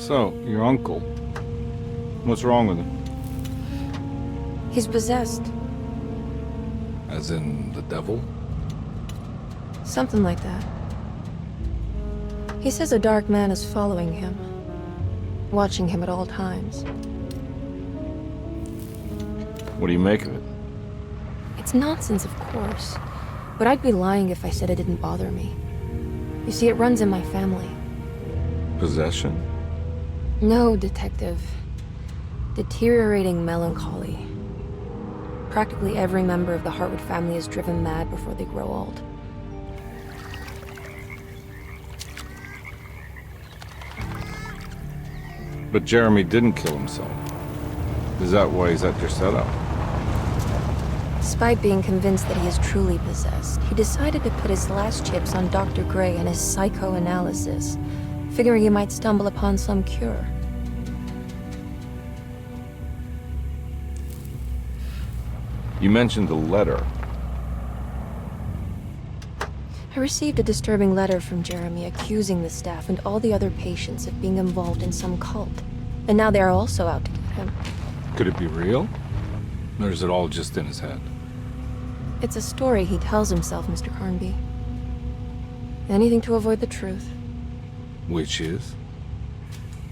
So, your uncle. What's wrong with him? He's possessed. As in the devil? Something like that. He says a dark man is following him, watching him at all times. What do you make of it? It's nonsense, of course, but I'd be lying if I said it didn't bother me. You see, it runs in my family. Possession? No, Detective. Deteriorating melancholy. Practically every member of the Hartwood family is driven mad before they grow old. But Jeremy didn't kill himself. Is that why he's at Derceto? Despite being convinced that he is truly possessed, he decided to put his last chips on Dr. Gray and his psychoanalysis, figuring he might stumble upon some cure. You mentioned the letter. I received a disturbing letter from Jeremy accusing the staff and all the other patients of being involved in some cult. And now they are also out to get him. Could it be real? Or is it all just in his head? It's a story he tells himself, Mr. Carnby. Anything to avoid the truth. Which is?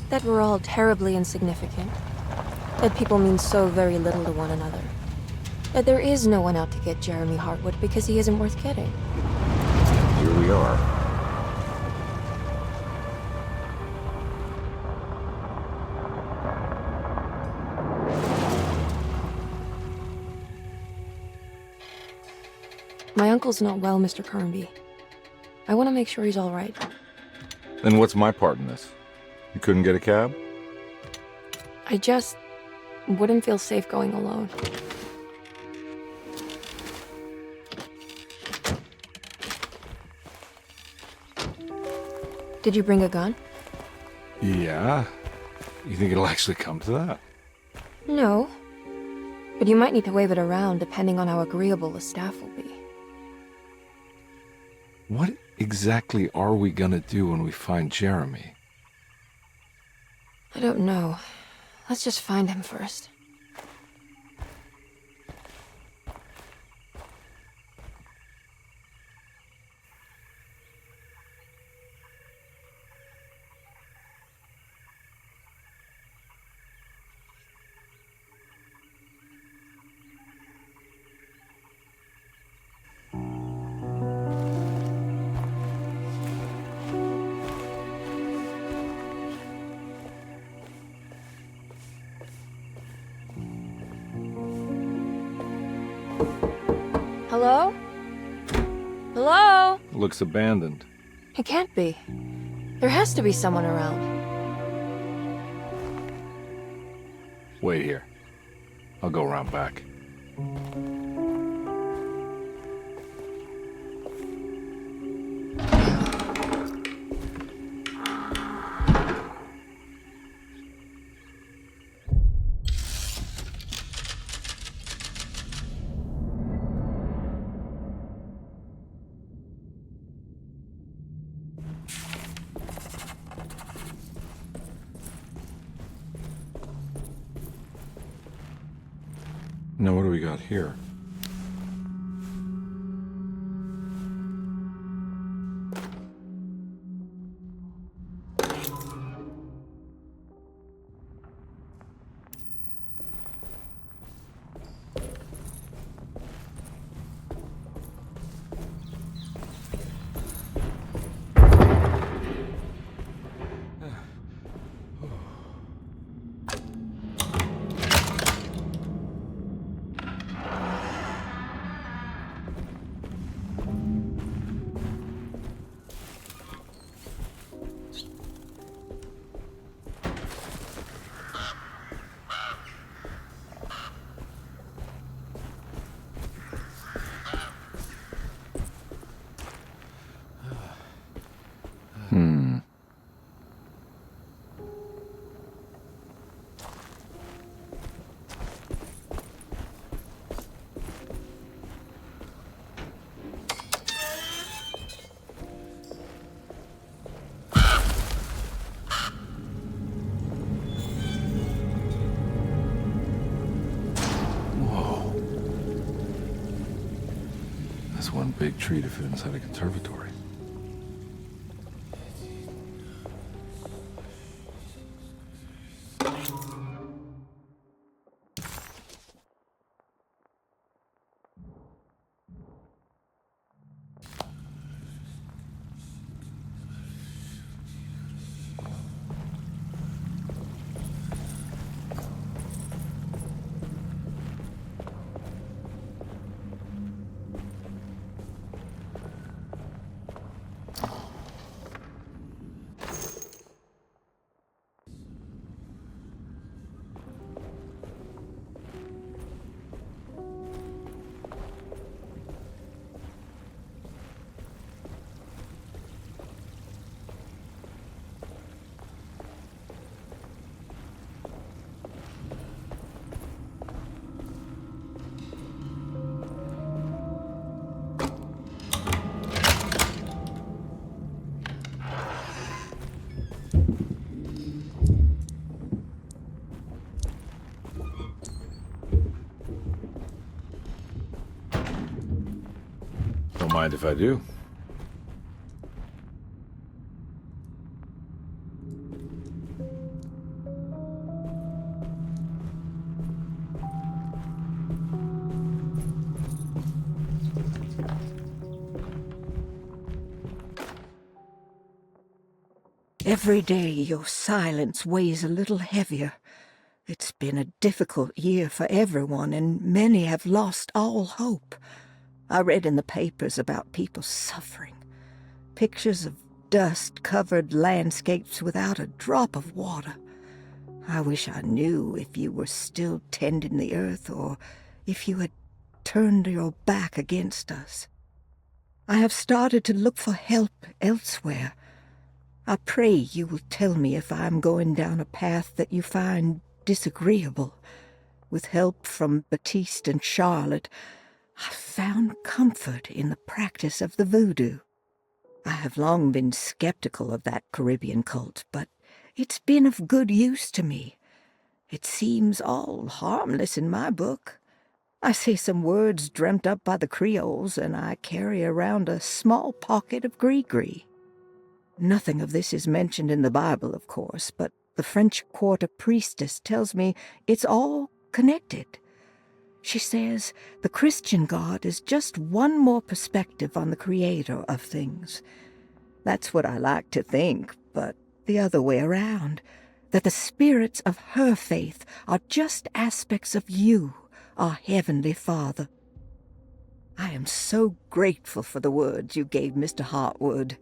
That we're all terribly insignificant. That people mean so very little to one another. That there is no one out to get Jeremy Hartwood because he isn't worth getting. Here we are. My uncle's not well, Mr. Carnby. I want to make sure he's all right. Then what's my part in this? You couldn't get a cab? I just wouldn't feel safe going alone. Did you bring a gun? Yeah. You think it'll actually come to that? No. But you might need to wave it around depending on how agreeable the staff will be. What exactly are we gonna do when we find Jeremy? I don't know. Let's just find him first. Hello? Hello? Looks abandoned. It can't be. There has to be someone around. Wait here. I'll go around back. Now what do we got here? That's one big tree to fit inside a conservatory. Don't mind if I do. Every day your silence weighs a little heavier. It's been a difficult year for everyone, and many have lost all hope. I read in the papers about people suffering. Pictures of dust-covered landscapes without a drop of water. I wish I knew if you were still tending the earth or if you had turned your back against us. I have started to look for help elsewhere. I pray you will tell me if I am going down a path that you find disagreeable. With help from Baptiste and Charlotte, I found comfort in the practice of the voodoo. I have long been skeptical of that Caribbean cult, but it's been of good use to me. It seems all harmless in my book. I say some words dreamt up by the Creoles, and I carry around a small pocket of gree-gree. Nothing of this is mentioned in the Bible, of course, but the French Quarter priestess tells me it's all connected. She says the Christian God is just one more perspective on the creator of things. That's what I like to think, but the other way around, that the spirits of her faith are just aspects of you, our Heavenly Father. I am so grateful for the words you gave Mr. Hartwood.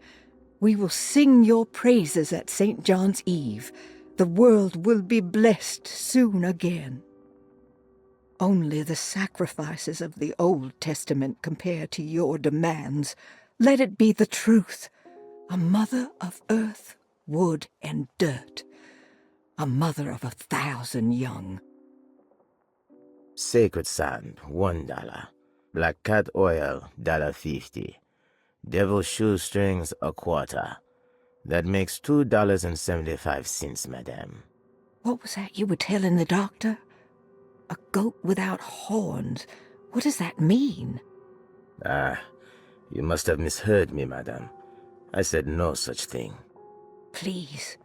We will sing your praises at St. John's Eve. The world will be blessed soon again. Only the sacrifices of the Old Testament compare to your demands. Let it be the truth. A mother of earth, wood, and dirt. A mother of 1,000 young. Sacred sand, $1. Black cat oil, $1.50. Devil shoestrings, $0.25. That makes $2.75, madame. What was that you were telling the doctor? A goat without horns. What does that mean? You must have misheard me, madame. I said no such thing. Please,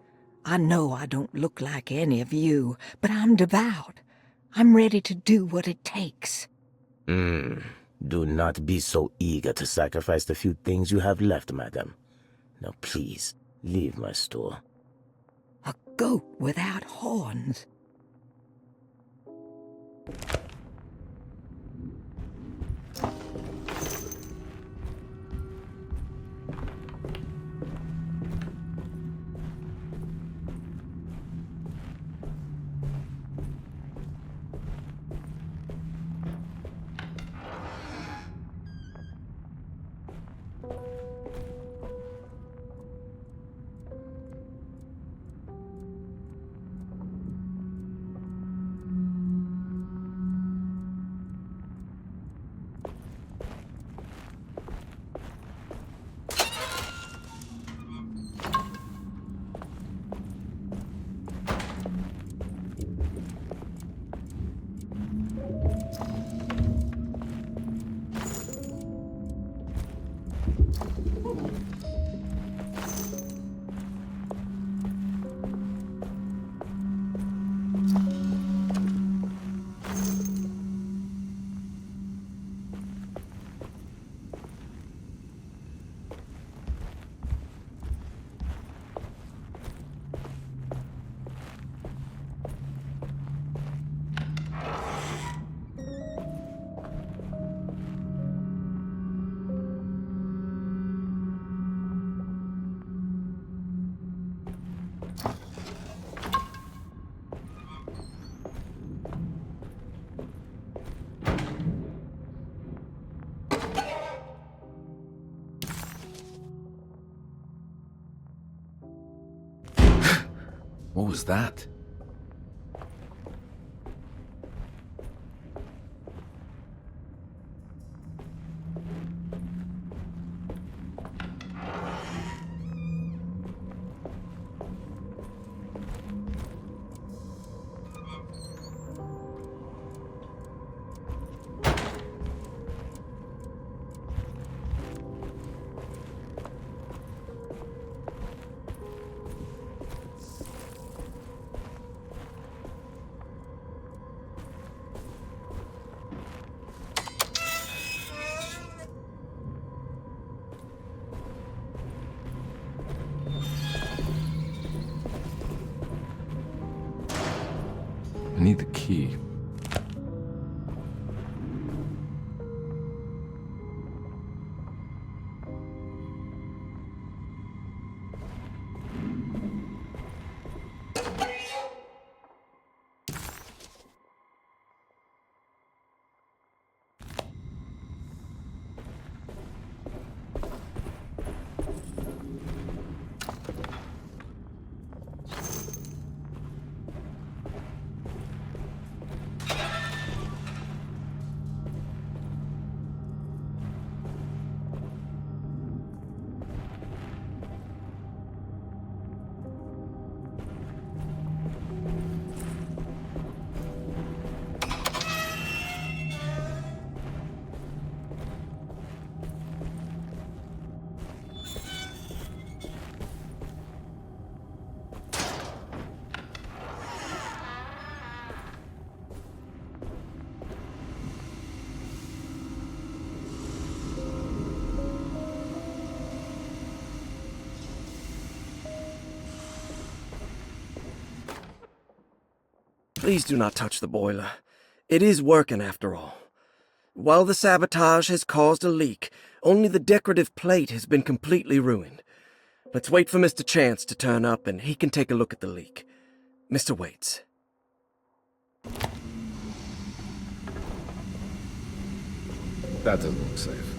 I know I don't look like any of you, but I'm devout. I'm ready to do what it takes. Do not be so eager to sacrifice the few things you have left, madam. Now please, leave my store. A goat without horns. What was that? I need the key. Please do not touch the boiler. It is working after all. While the sabotage has caused a leak, only the decorative plate has been completely ruined. Let's wait for Mr. Chance to turn up and he can take a look at the leak. Mr. Waits. That doesn't look safe.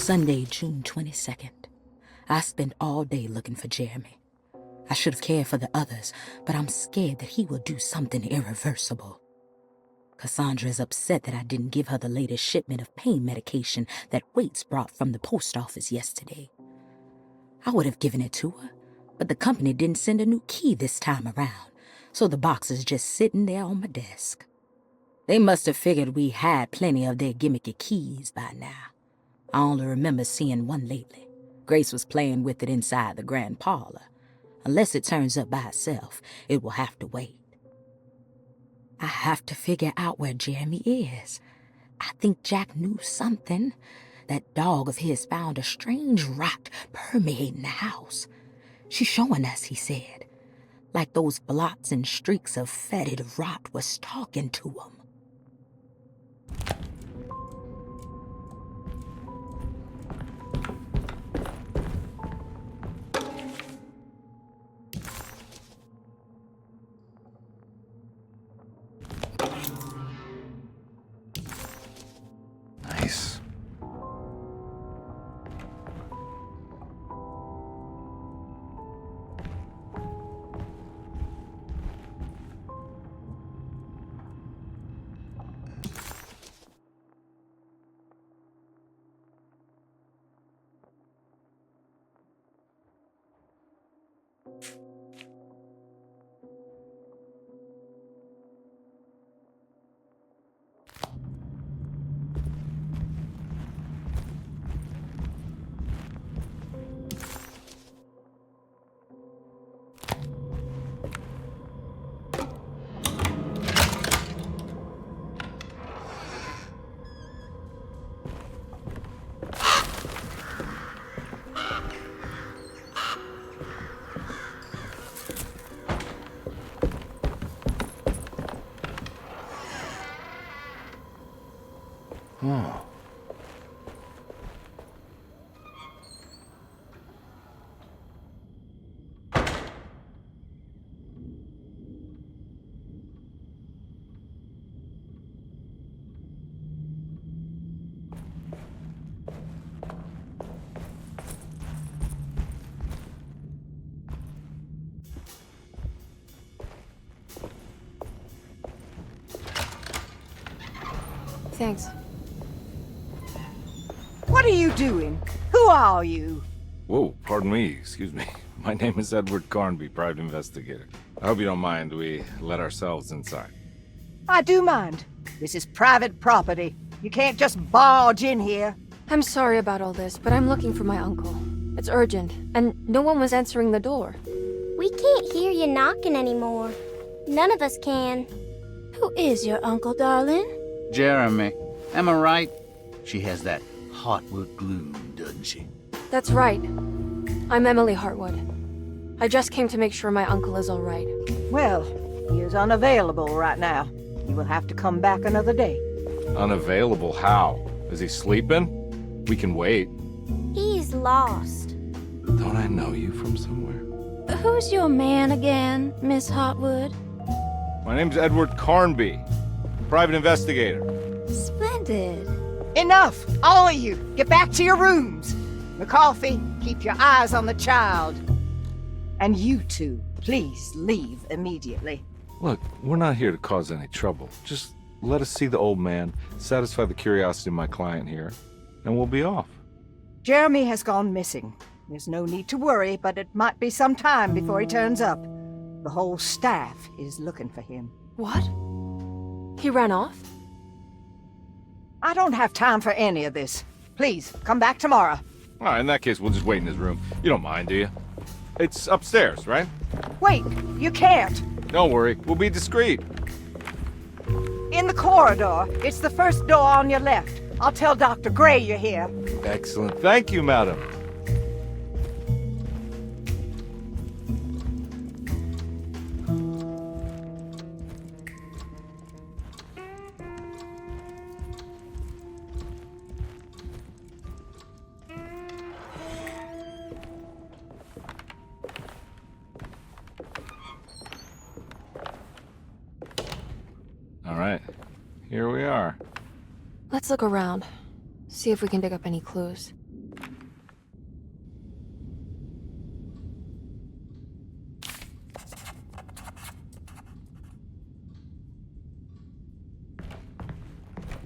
Sunday, June 22nd. I spent all day looking for Jeremy. I should have cared for the others, but I'm scared that he will do something irreversible. Cassandra is upset that I didn't give her the latest shipment of pain medication that Waits brought from the post office yesterday. I would have given it to her, but the company didn't send a new key this time around, so the box is just sitting there on my desk. They must have figured we had plenty of their gimmicky keys by now. I only remember seeing one lately. Grace was playing with it inside the grand parlor. Unless it turns up by itself, it will have to wait. I have to figure out where Jeremy is. I think Jack knew something. That dog of his found a strange rot permeating the house. She's showing us, he said. Like those blots and streaks of fetid rot was talking to him. Nice. Oh. Thanks. What are you doing? Who are you? Whoa, pardon me, excuse me. My name is Edward Carnby, private investigator. I hope you don't mind we let ourselves inside. I do mind. This is private property. You can't just barge in here. I'm sorry about all this, but I'm looking for my uncle. It's urgent, and no one was answering the door. We can't hear you knocking anymore. None of us can. Who is your uncle, darling? Jeremy. Am I right? She has that Heartwood gloom, doesn't she? That's right. I'm Emily Hartwood. I just came to make sure my uncle is all right. Well, he is unavailable right now. You will have to come back another day. Unavailable how? Is he sleeping? We can wait. He's lost. Don't I know you from somewhere? Who's your man again, Miss Hartwood? My name's Edward Carnby, private investigator. Splendid. Enough! All of you! Get back to your rooms! McCarthy, keep your eyes on the child. And you two, please leave immediately. Look, we're not here to cause any trouble. Just let us see the old man, satisfy the curiosity of my client here, and we'll be off. Jeremy has gone missing. There's no need to worry, but it might be some time before he turns up. The whole staff is looking for him. What? He ran off? I don't have time for any of this. Please, come back tomorrow. All right, in that case, we'll just wait in his room. You don't mind, do you? It's upstairs, right? Wait, you can't. Don't worry, we'll be discreet. In the corridor. It's the first door on your left. I'll tell Dr. Gray you're here. Excellent. Thank you, madam. All right, here we are. Let's look around. See if we can dig up any clues.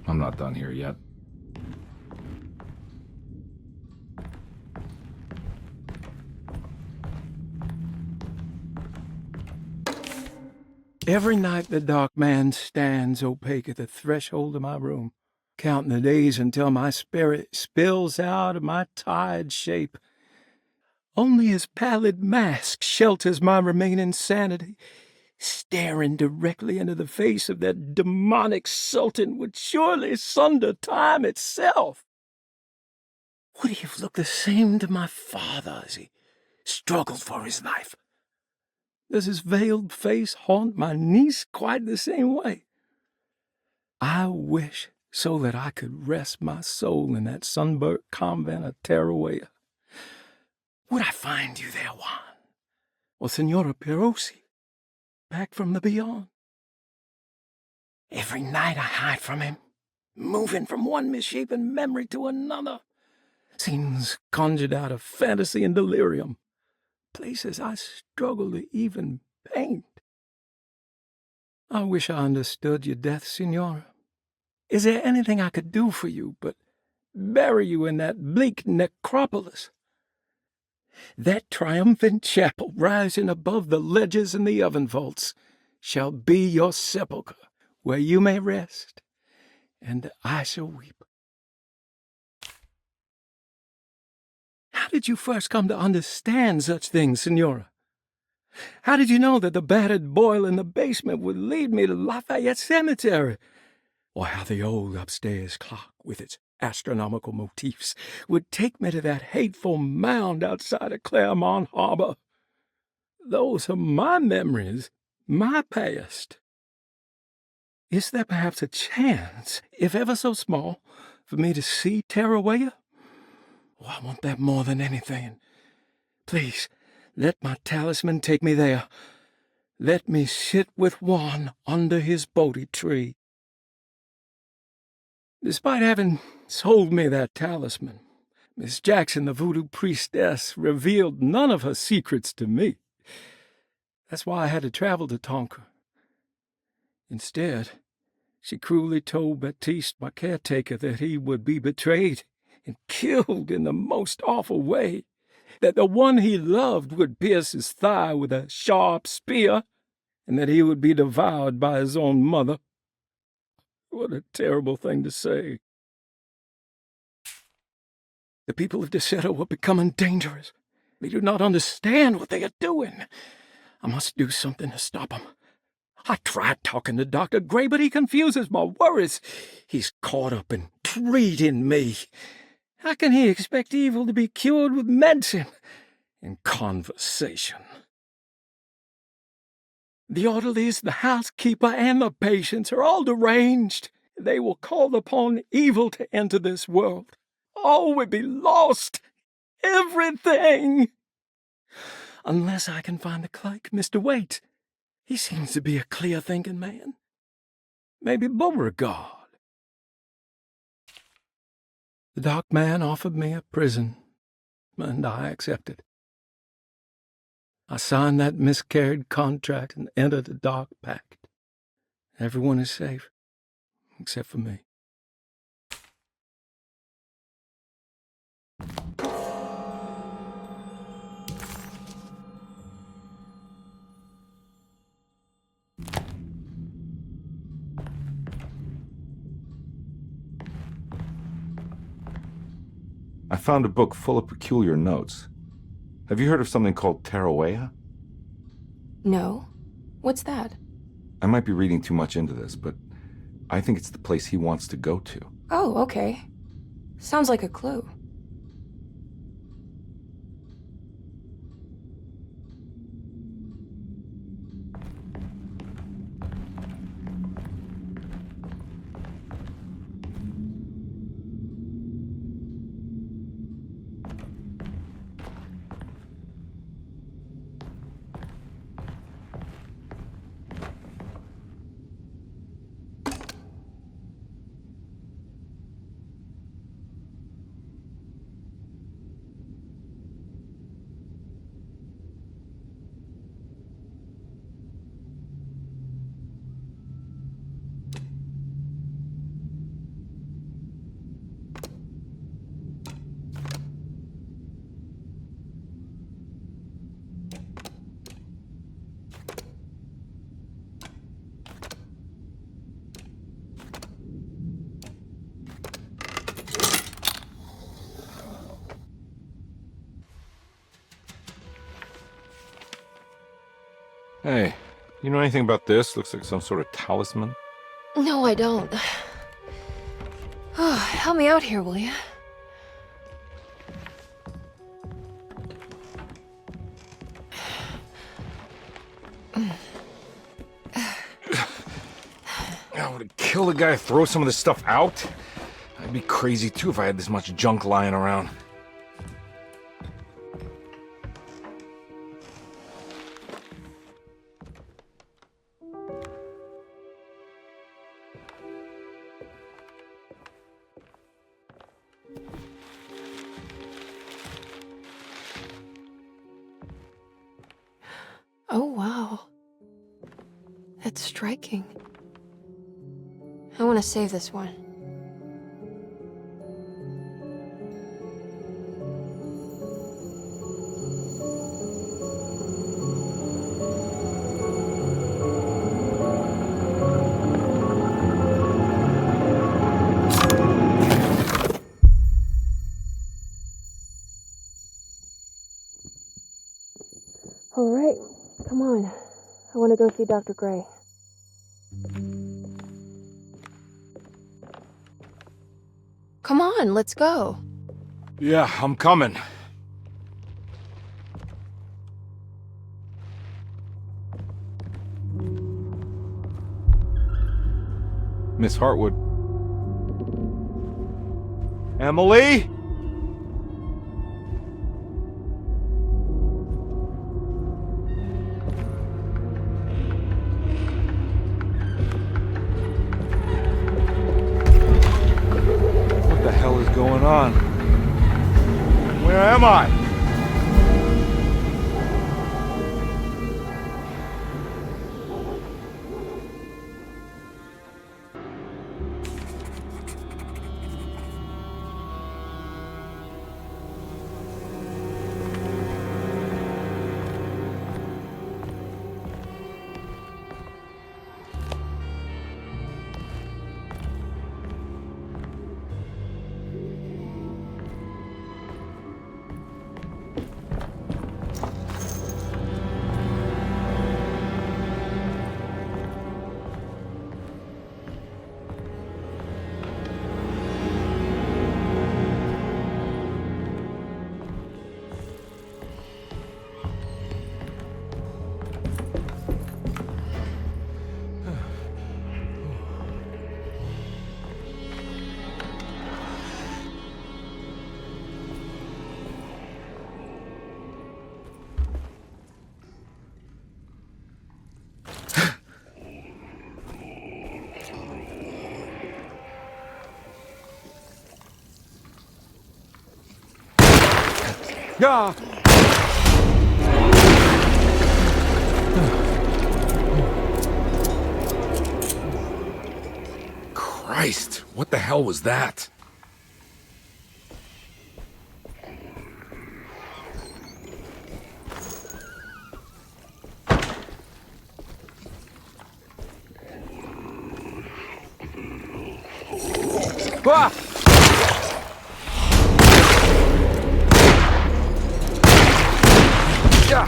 I'm not done here yet. Every night the dark man stands opaque at the threshold of my room, counting the days until my spirit spills out of my tired shape Only his pallid mask shelters my remaining sanity. Staring directly into the face of that demonic sultan would surely sunder time itself. Would he have looked the same to my father as he struggled for his life? Does his veiled face haunt my niece quite the same way? I wish so that I could rest my soul in that sunburnt convent of Tarawea. Would I find you there, Juan? Or Senora Perosi, back from the beyond? Every night I hide from him, moving from one misshapen memory to another. Scenes conjured out of fantasy and delirium. Places I struggle to even paint. I wish I understood your death, Senora. Is there anything I could do for you but bury you in that bleak necropolis? That triumphant chapel rising above the ledges and the oven vaults shall be your sepulchre, where you may rest, and I shall weep. How did you first come to understand such things, Senora? How did you know that the battered boil in the basement would lead me to Lafayette Cemetery? Or how the old upstairs clock, with its astronomical motifs, would take me to that hateful mound outside of Claremont Harbor? Those are my memories, my past. Is there perhaps a chance, if ever so small, for me to see Tarawea? Oh, I want that more than anything. Please, let my talisman take me there. Let me sit with Juan under his Bodhi tree. Despite having sold me that talisman, Miss Jackson, the voodoo priestess, revealed none of her secrets to me. That's why I had to travel to Tonka. Instead, she cruelly told Baptiste, my caretaker, that he would be betrayed and killed in the most awful way, that the one he loved would pierce his thigh with a sharp spear, and that he would be devoured by his own mother. What a terrible thing to say. The people of Derceto are becoming dangerous. They do not understand what they are doing. I must do something to stop them. I tried talking to Dr. Gray, but he confuses my worries. He's caught up in treating me. How can he expect evil to be cured with medicine and conversation? The orderlies, the housekeeper, and the patients are all deranged. They will call upon evil to enter this world. All will be lost. Everything. Unless I can find the clerk, Mr. Waite. He seems to be a clear-thinking man. Maybe Beauregard. The dark man offered me a prison, and I accepted. I signed that miscarried contract and entered the dark pact. Everyone is safe, except for me. I found a book full of peculiar notes. Have you heard of something called Tarawea? No. What's that? I might be reading too much into this, but I think it's the place he wants to go to. Oh, okay. Sounds like a clue. Hey, you know anything about this? Looks like some sort of talisman. No, I don't. Oh, help me out here, will you? Would it kill the guy to throw some of this stuff out? I'd be crazy too if I had this much junk lying around. Oh, wow. That's striking. I want to save this one. All right, come on. I want to go see Dr. Gray. Come on, let's go. Yeah, I'm coming. Miss Hartwood. Emily? What the hell is going on? Where am I? Ah! Christ, what the hell was that? Ah! Yeah.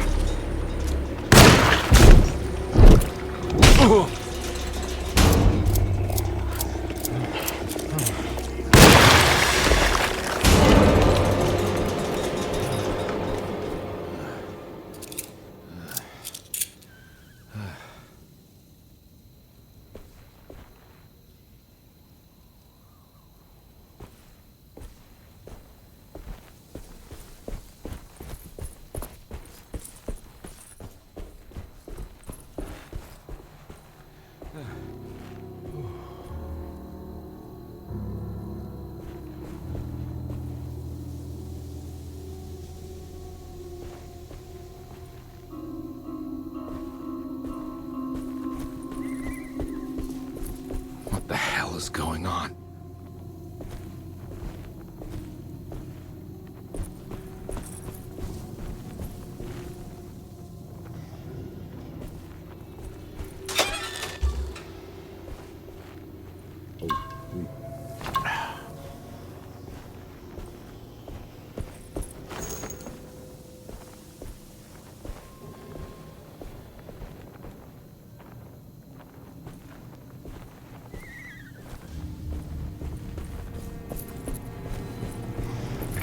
What the hell is going on?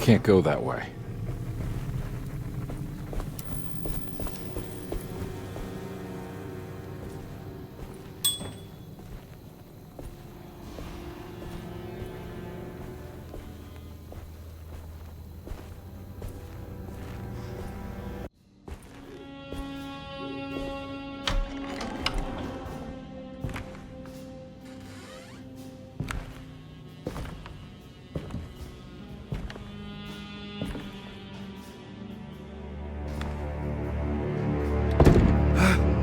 can't go that way.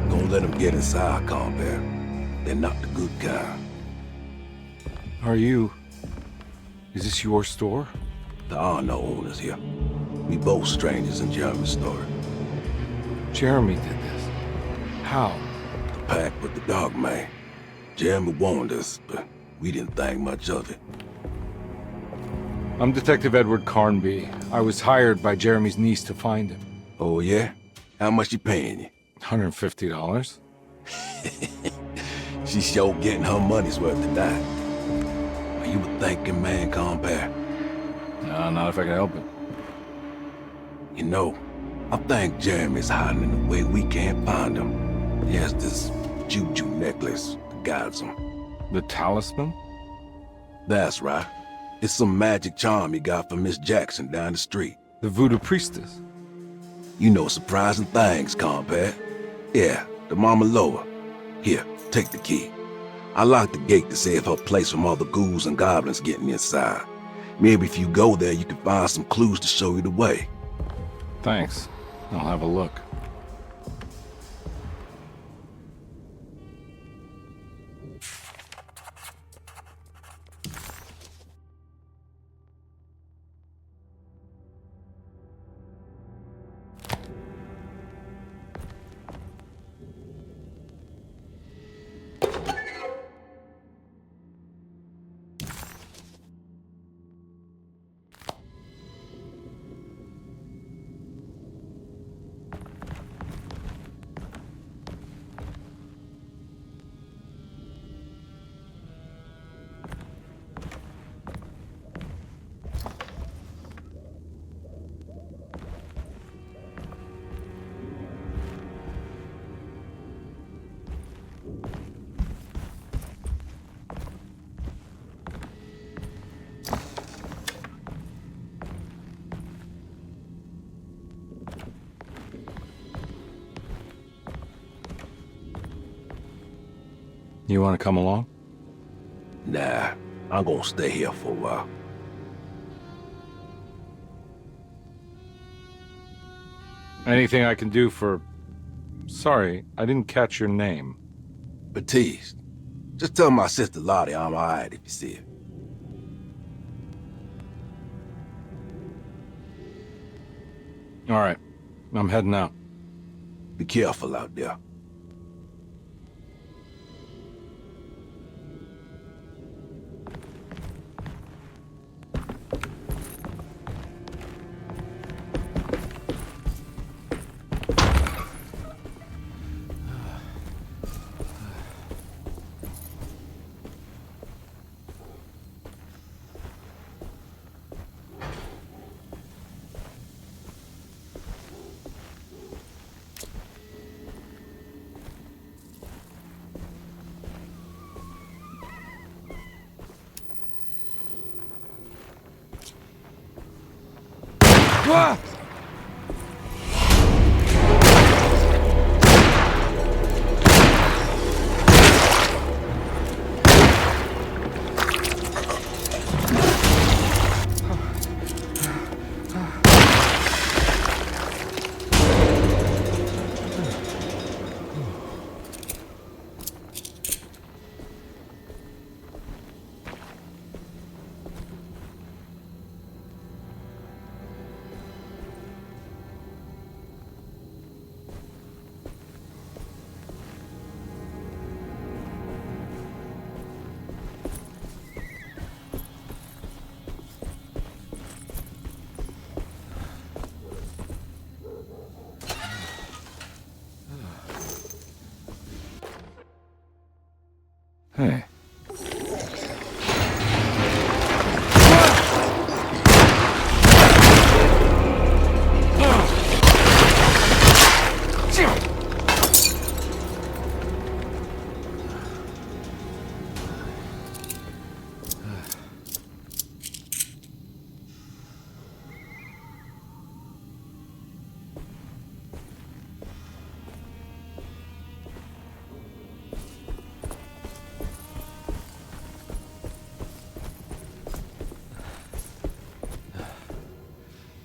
Don't let them get inside, Carnby. They're not the good kind. Is this your store? There are no owners here. We both strangers in Jeremy's story. Jeremy did this. How? The pact with the dog man. Jeremy warned us, but we didn't think much of it. I'm Detective Edward Carnby. I was hired by Jeremy's niece to find him. Oh, yeah? How much she paying you? $150. She's sure getting her money's worth tonight. Are you a thinking man, Carnby? No, not if I can help it. You know, I think Jeremy's hiding in a way we can't find him. He has this juju necklace that guides him. The talisman? That's right. It's some magic charm he got from Miss Jackson down the street. The voodoo priestess? You know surprising things, Carnby. Yeah, the Mama Loa. Here, take the key. I locked the gate to save her place from all the ghouls and goblins getting inside. Maybe if you go there, you can find some clues to show you the way. Thanks. I'll have a look. You want to come along? Nah, I'm gonna stay here for a while. Anything I can do for... Sorry, I didn't catch your name. Baptiste, just tell my sister Lottie I'm alright if you see her. All right, I'm heading out. Be careful out there. Ah!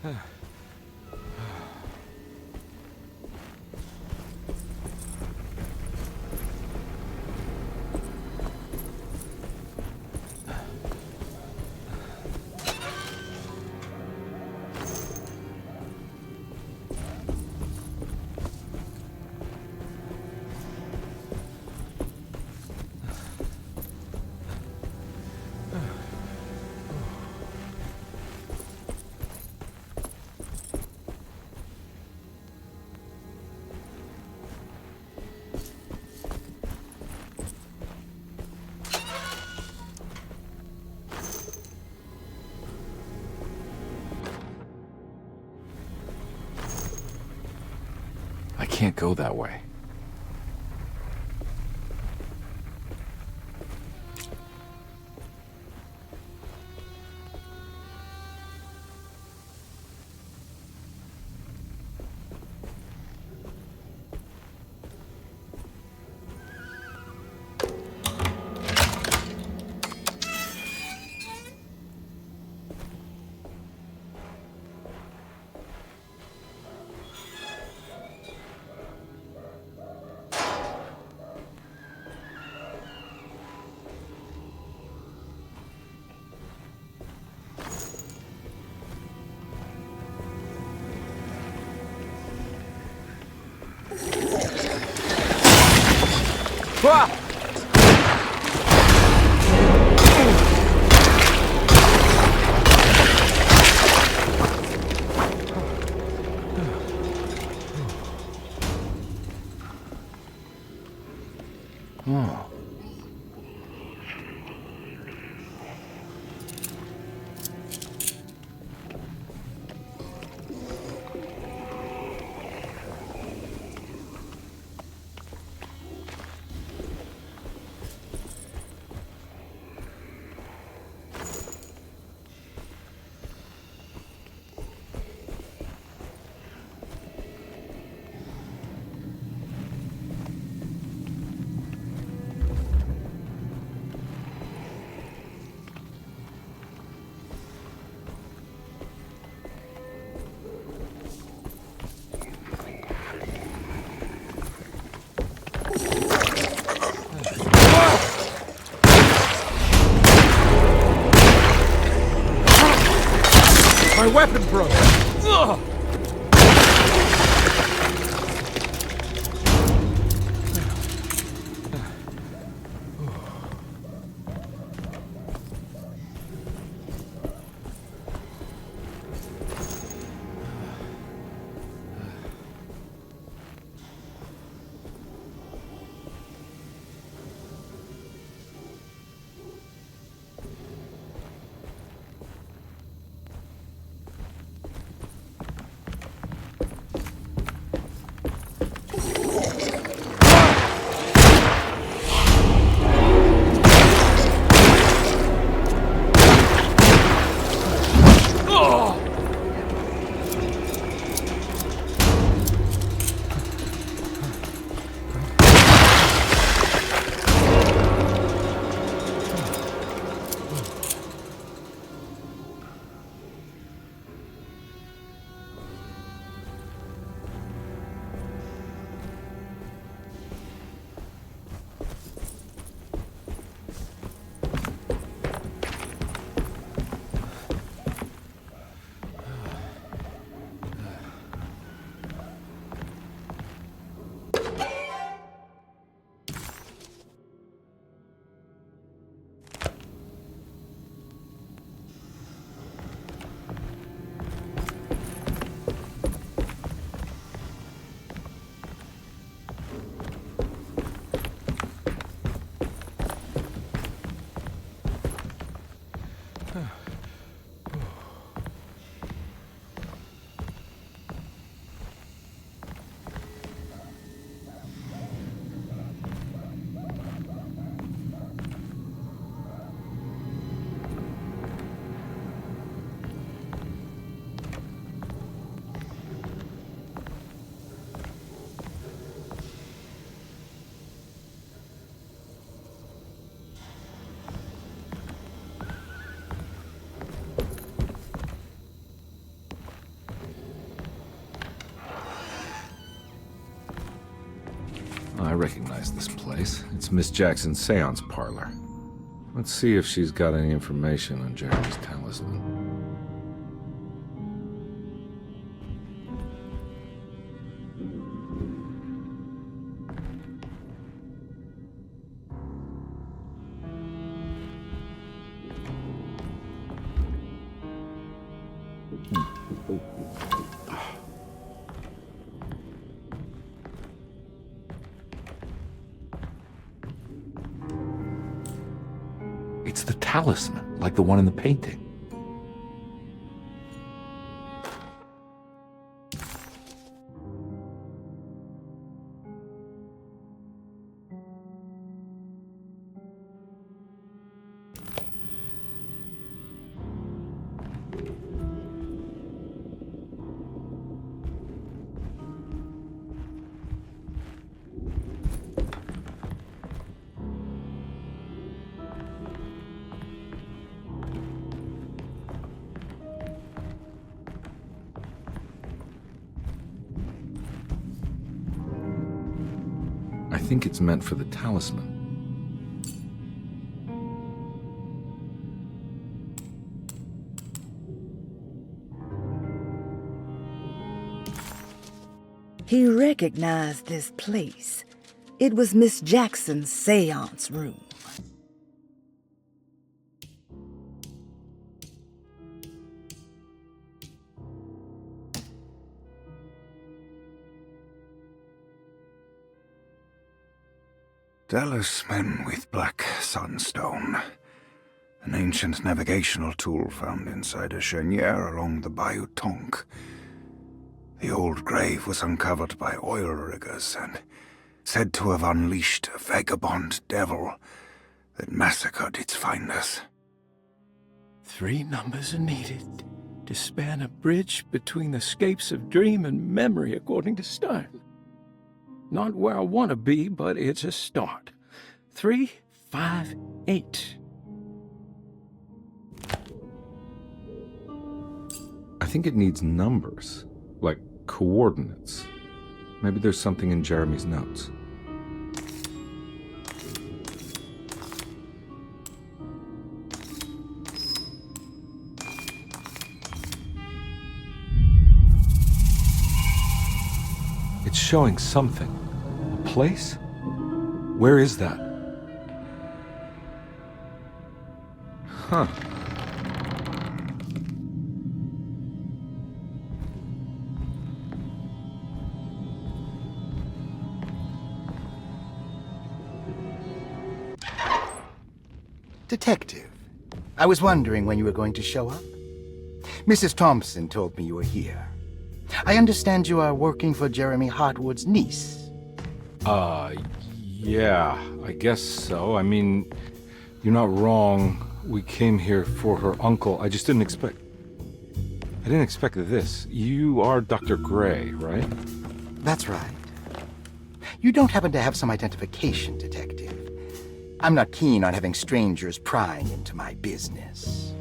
I can't go that way. Oh. My weapon broke! Ugh! I recognize this place. It's Miss Jackson's seance parlor. Let's see if she's got any information on Jeremy's talisman. It's the talisman, like the one in the painting. I think it's meant for the talisman. He recognized this place. It was Miss Jackson's seance room. Talisman with black sunstone. An ancient navigational tool found inside a cheniere along the Bayou Tonk. The old grave was uncovered by oil riggers and said to have unleashed a vagabond devil that massacred its finders. 3 numbers are needed to span a bridge between the scapes of dream and memory, according to Stern. Not where I want to be, but it's a start. 3, 5, 8. I think it needs numbers, like coordinates. Maybe there's something in Jeremy's notes. It's showing something. A place? Where is that? Huh. Detective, I was wondering when you were going to show up. Mrs. Thompson told me you were here. I understand you are working for Jeremy Hartwood's niece. Yeah, I guess so. I mean, you're not wrong. We came here for her uncle. I just didn't expect... I didn't expect this. You are Dr. Gray, right? That's right. You don't happen to have some identification, Detective. I'm not keen on having strangers prying into my business.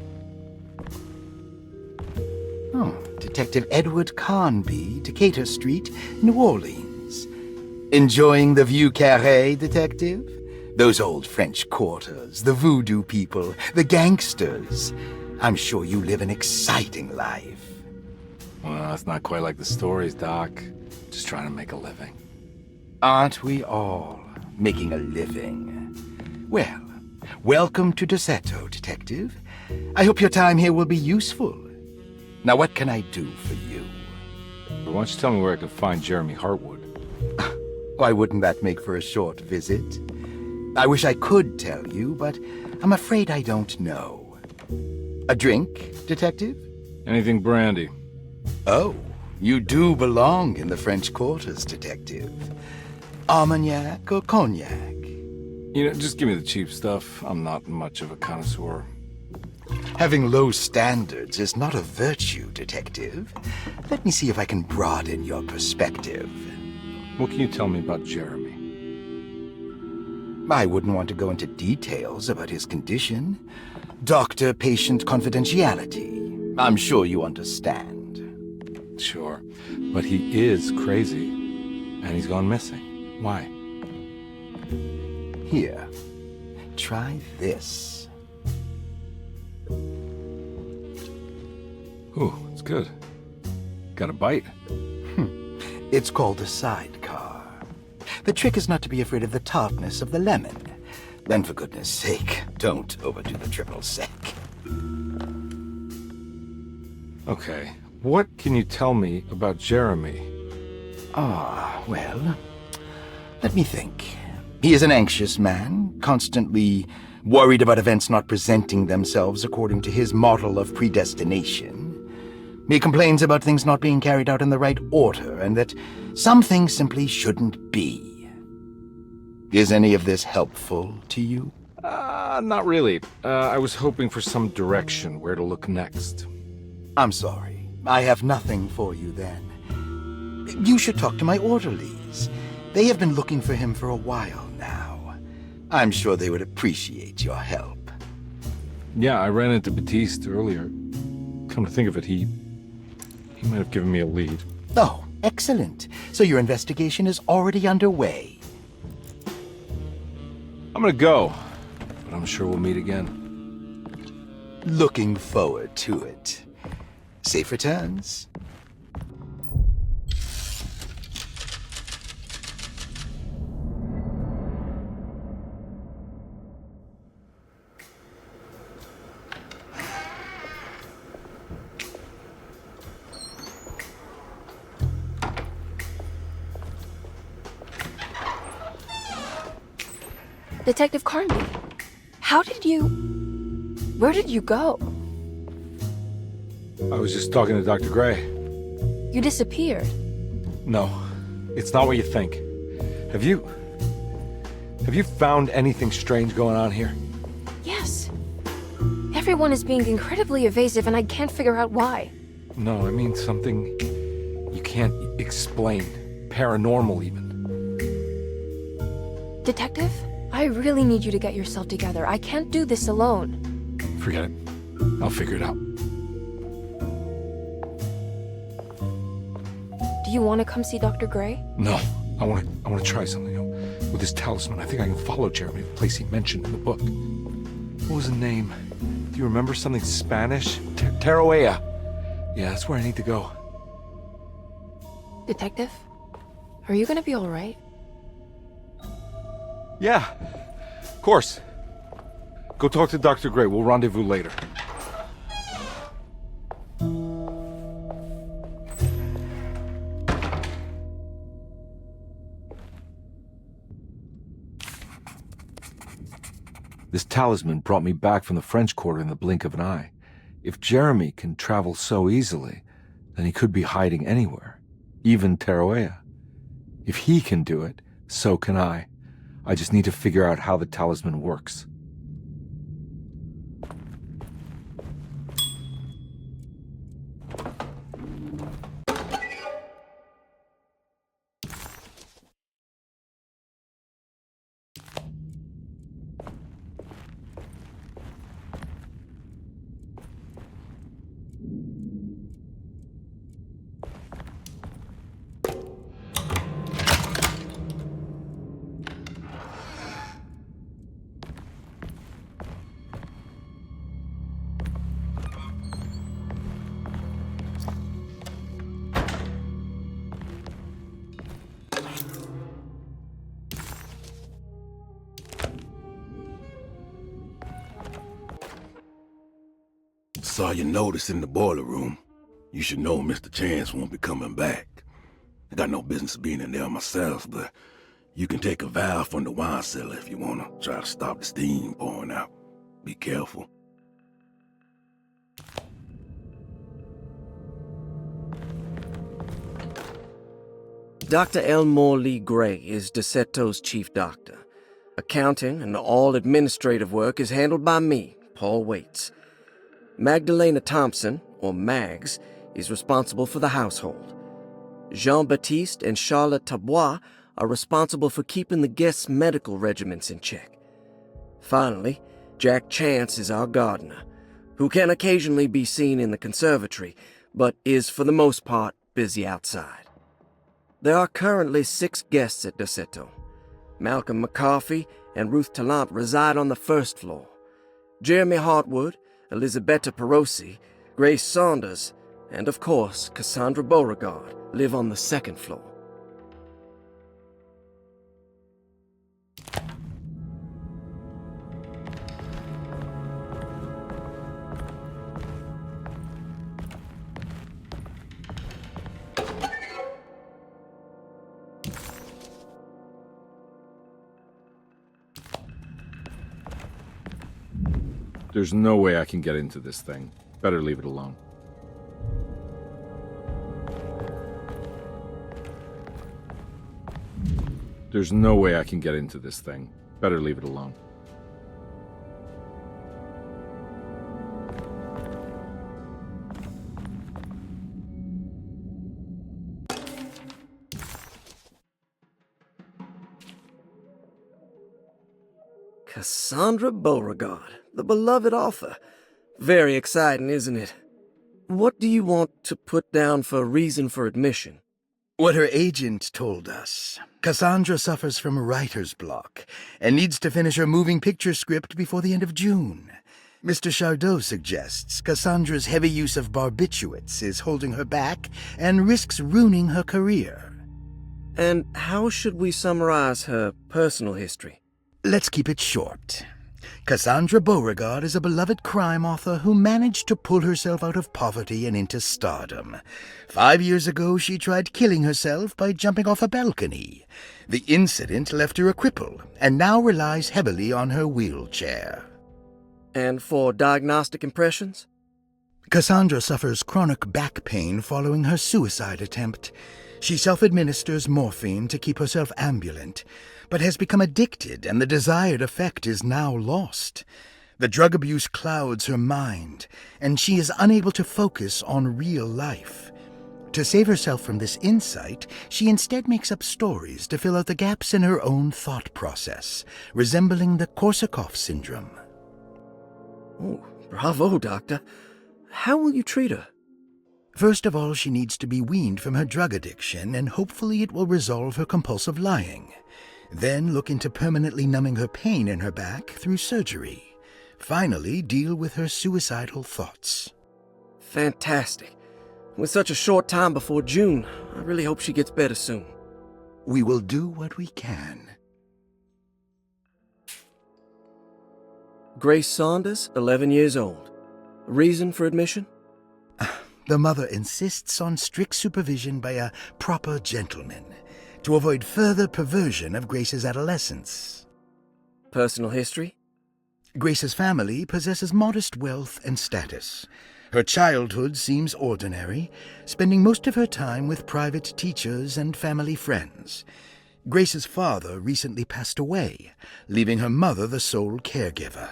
Oh, Detective Edward Carnby, Decatur Street, New Orleans. Enjoying the Vieux Carré, Detective? Those old French quarters, the voodoo people, the gangsters. I'm sure you live an exciting life. Well, it's not quite like the stories, Doc. Just trying to make a living. Aren't we all making a living? Well, welcome to Derceto, Detective. I hope your time here will be useful. Now, what can I do for you? Why don't you tell me where I can find Jeremy Hartwood? Why wouldn't that make for a short visit? I wish I could tell you, but I'm afraid I don't know. A drink, Detective? Anything brandy. Oh, you do belong in the French quarters, Detective. Armagnac or cognac? You know, just give me the cheap stuff. I'm not much of a connoisseur. Having low standards is not a virtue, Detective. Let me see if I can broaden your perspective. What can you tell me about Jeremy? I wouldn't want to go into details about his condition. Doctor-patient confidentiality. I'm sure you understand. Sure, but he is crazy, and he's gone missing. Why? Here, try this. Ooh, it's good. Got a bite? It's called a sidecar. The trick is not to be afraid of the tartness of the lemon. Then for goodness sake, don't overdo the triple sec. Okay, what can you tell me about Jeremy? Well, let me think. He is an anxious man, constantly worried about events not presenting themselves according to his model of predestination. He complains about things not being carried out in the right order, and that some things simply shouldn't be. Is any of this helpful to you? Not really. I was hoping for some direction where to look next. I'm sorry. I have nothing for you then. You should talk to my orderlies. They have been looking for him for a while now. I'm sure they would appreciate your help. Yeah, I ran into Batiste earlier. Come to think of it, he might have given me a lead. Oh, excellent. So your investigation is already underway. I'm gonna go, but I'm sure we'll meet again. Looking forward to it. Safe returns. Detective Carnby, where did you go? I was just talking to Dr. Gray. You disappeared. No, it's not what you think. Have you found anything strange going on here? Yes. Everyone is being incredibly evasive and I can't figure out why. No, I mean something you can't explain. Paranormal, even. Detective, I really need you to get yourself together. I can't do this alone. Forget it. I'll figure it out. Do you want to come see Dr. Gray? No, I want to try something. With this talisman, I think I can follow Jeremy to the place he mentioned in the book. What was the name? Do you remember something Spanish? Tarawea. Yeah, that's where I need to go. Detective, are you gonna be all right? Yeah, of course. Go talk to Dr. Gray. We'll rendezvous later. This talisman brought me back from the French Quarter in the blink of an eye. If Jeremy can travel so easily, then he could be hiding anywhere, even Tarawea. If he can do it, so can I. I just need to figure out how the talisman works. Saw your notice in the boiler room. You should know Mr. Chance won't be coming back. I got no business being in there myself, but you can take a valve from the wine cellar if you want to try to stop the steam pouring out. Be careful. Dr. Elmore Lee Gray is Derceto's chief doctor. Accounting and all administrative work is handled by me, Paul Waits. Magdalena Thompson, or Mags, is responsible for the household. Jean-Baptiste and Charlotte Tabois are responsible for keeping the guests' medical regimens in check. Finally, Jack Chance is our gardener, who can occasionally be seen in the conservatory, but is for the most part busy outside. There are currently 6 guests at Derceto. Malcolm McCarthy and Ruth Tallant reside on the first floor. Jeremy Hartwood, Elisabetta Perosi, Grace Saunders, and of course, Cassandra Beauregard live on the second floor. There's no way I can get into this thing. Better leave it alone. There's no way I can get into this thing. Better leave it alone. Cassandra Beauregard, the beloved author. Very exciting, isn't it? What do you want to put down for reason for admission? What her agent told us. Cassandra suffers from writer's block and needs to finish her moving picture script before the end of June. Mr. Chardot suggests Cassandra's heavy use of barbiturates is holding her back and risks ruining her career. And how should we summarize her personal history? Let's keep it short. Cassandra Beauregard is a beloved crime author who managed to pull herself out of poverty and into stardom. 5 years ago, she tried killing herself by jumping off a balcony. The incident left her a cripple, and now relies heavily on her wheelchair. And for diagnostic impressions? Cassandra suffers chronic back pain following her suicide attempt. She self-administers morphine to keep herself ambulant, but has become addicted, and the desired effect is now lost. The drug abuse clouds her mind, and she is unable to focus on real life. To save herself from this insight, she instead makes up stories to fill out the gaps in her own thought process, resembling the Korsakoff syndrome. Oh, bravo, Doctor. How will you treat her? First of all, she needs to be weaned from her drug addiction, and hopefully it will resolve her compulsive lying. Then look into permanently numbing her pain in her back through surgery. Finally, deal with her suicidal thoughts. Fantastic. With such a short time before June, I really hope she gets better soon. We will do what we can. Grace Saunders, 11 years old. Reason for admission? The mother insists on strict supervision by a proper gentleman to avoid further perversion of Grace's adolescence. Personal history? Grace's family possesses modest wealth and status. Her childhood seems ordinary, spending most of her time with private teachers and family friends. Grace's father recently passed away, leaving her mother the sole caregiver.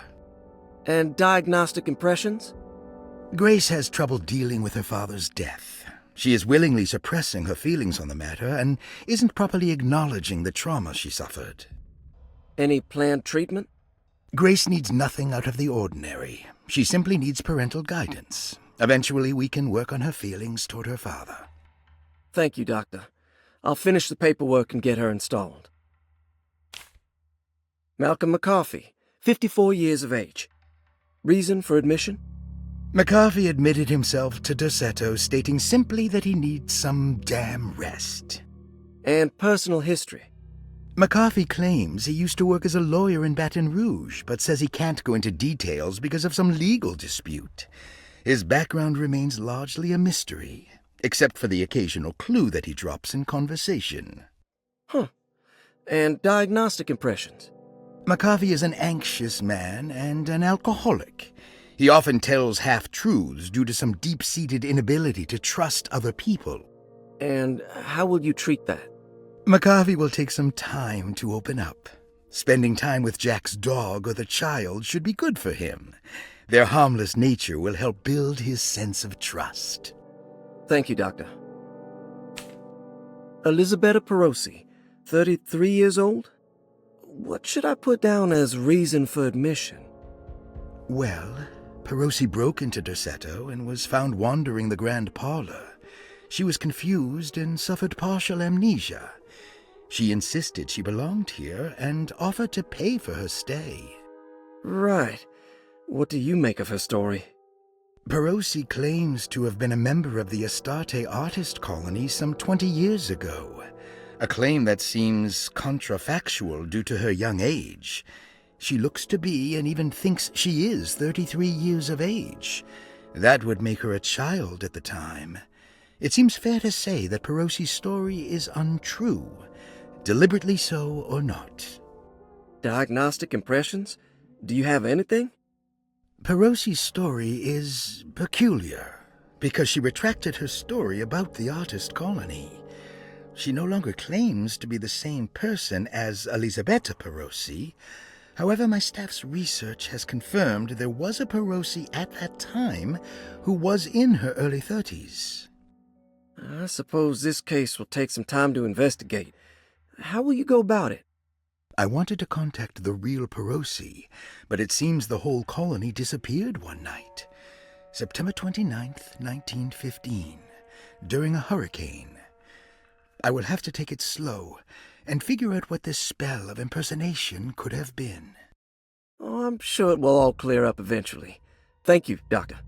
And diagnostic impressions? Grace has trouble dealing with her father's death. She is willingly suppressing her feelings on the matter and isn't properly acknowledging the trauma she suffered. Any planned treatment? Grace needs nothing out of the ordinary. She simply needs parental guidance. Eventually, we can work on her feelings toward her father. Thank you, Doctor. I'll finish the paperwork and get her installed. Malcolm McCarthy, 54 years of age. Reason for admission? McCarthy admitted himself to Derceto, stating simply that he needs some damn rest. And personal history? McCarthy claims he used to work as a lawyer in Baton Rouge, but says he can't go into details because of some legal dispute. His background remains largely a mystery, except for the occasional clue that he drops in conversation. Huh. And diagnostic impressions? McCarthy is an anxious man and an alcoholic. He often tells half-truths due to some deep-seated inability to trust other people. And how will you treat that? McCarthy will take some time to open up. Spending time with Jack's dog or the child should be good for him. Their harmless nature will help build his sense of trust. Thank you, Doctor. Elisabetta Perosi, 33 years old? What should I put down as reason for admission? Well, Perosi broke into Derceto and was found wandering the grand parlor. She was confused and suffered partial amnesia. She insisted she belonged here and offered to pay for her stay. Right. What do you make of her story? Perosi claims to have been a member of the Astarte artist colony some 20 years ago, a claim that seems contrafactual due to her young age. She looks to be and even thinks she is 33 years of age. That would make her a child at the time. It seems fair to say that Perosi's story is untrue, deliberately so or not. Diagnostic impressions? Do you have anything? Perosi's story is peculiar, because she retracted her story about the artist colony. She no longer claims to be the same person as Elisabetta Perosi. However, my staff's research has confirmed there was a Perosi at that time who was in her early 30s. I suppose this case will take some time to investigate. How will you go about it? I wanted to contact the real Perosi, but it seems the whole colony disappeared one night. September 29th, 1915, during a hurricane. I will have to take it slow and figure out what this spell of impersonation could have been. Oh, I'm sure it will all clear up eventually. Thank you, Doctor.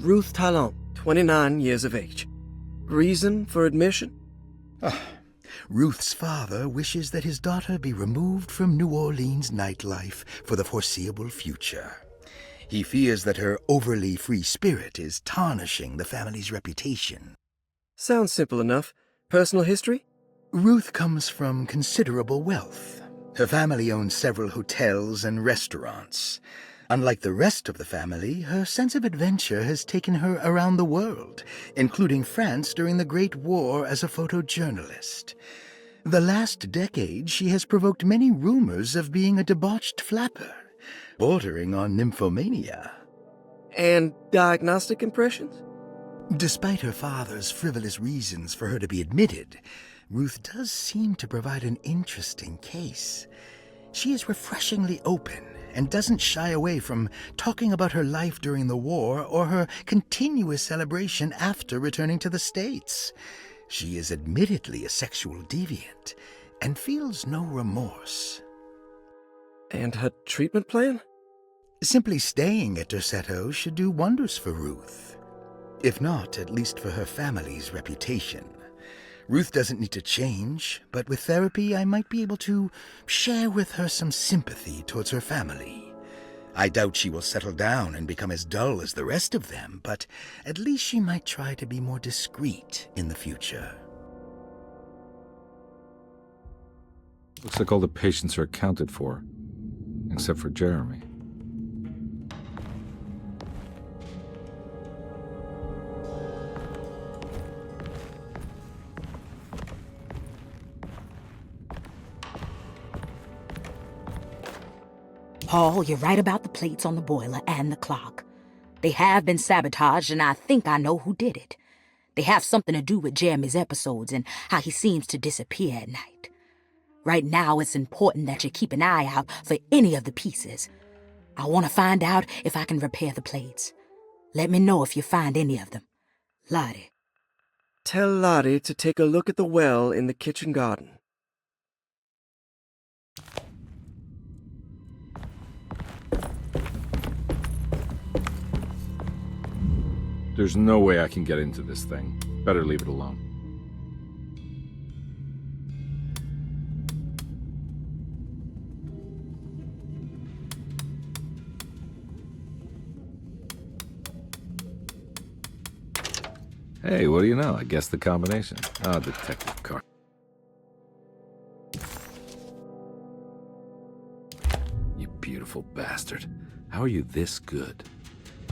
Ruth Talon, 29 years of age. Reason for admission? Ruth's father wishes that his daughter be removed from New Orleans nightlife for the foreseeable future. He fears that her overly free spirit is tarnishing the family's reputation. Sounds simple enough. Personal history? Ruth comes from considerable wealth. Her family owns several hotels and restaurants. Unlike the rest of the family, her sense of adventure has taken her around the world, including France during the Great War as a photojournalist. The last decade, she has provoked many rumors of being a debauched flapper, bordering on nymphomania. And diagnostic impressions? Despite her father's frivolous reasons for her to be admitted, Ruth does seem to provide an interesting case. She is refreshingly open and doesn't shy away from talking about her life during the war or her continuous celebration after returning to the States. She is admittedly a sexual deviant and feels no remorse. And her treatment plan? Simply staying at Derceto should do wonders for Ruth. If not, at least for her family's reputation. Ruth doesn't need to change, but with therapy I might be able to share with her some sympathy towards her family. I doubt she will settle down and become as dull as the rest of them, but at least she might try to be more discreet in the future. Looks like all the patients are accounted for, except for Jeremy. Paul, you're right about the plates on the boiler and the clock. They have been sabotaged, and I think I know who did it. They have something to do with Jeremy's episodes and how he seems to disappear at night. Right now, it's important that you keep an eye out for any of the pieces. I want to find out if I can repair the plates. Let me know if you find any of them. Lottie. Tell Lottie to take a look at the well in the kitchen garden. There's no way I can get into this thing. Better leave it alone. Hey, what do you know? I guessed the combination. Ah, Detective Carnby. You beautiful bastard. How are you this good?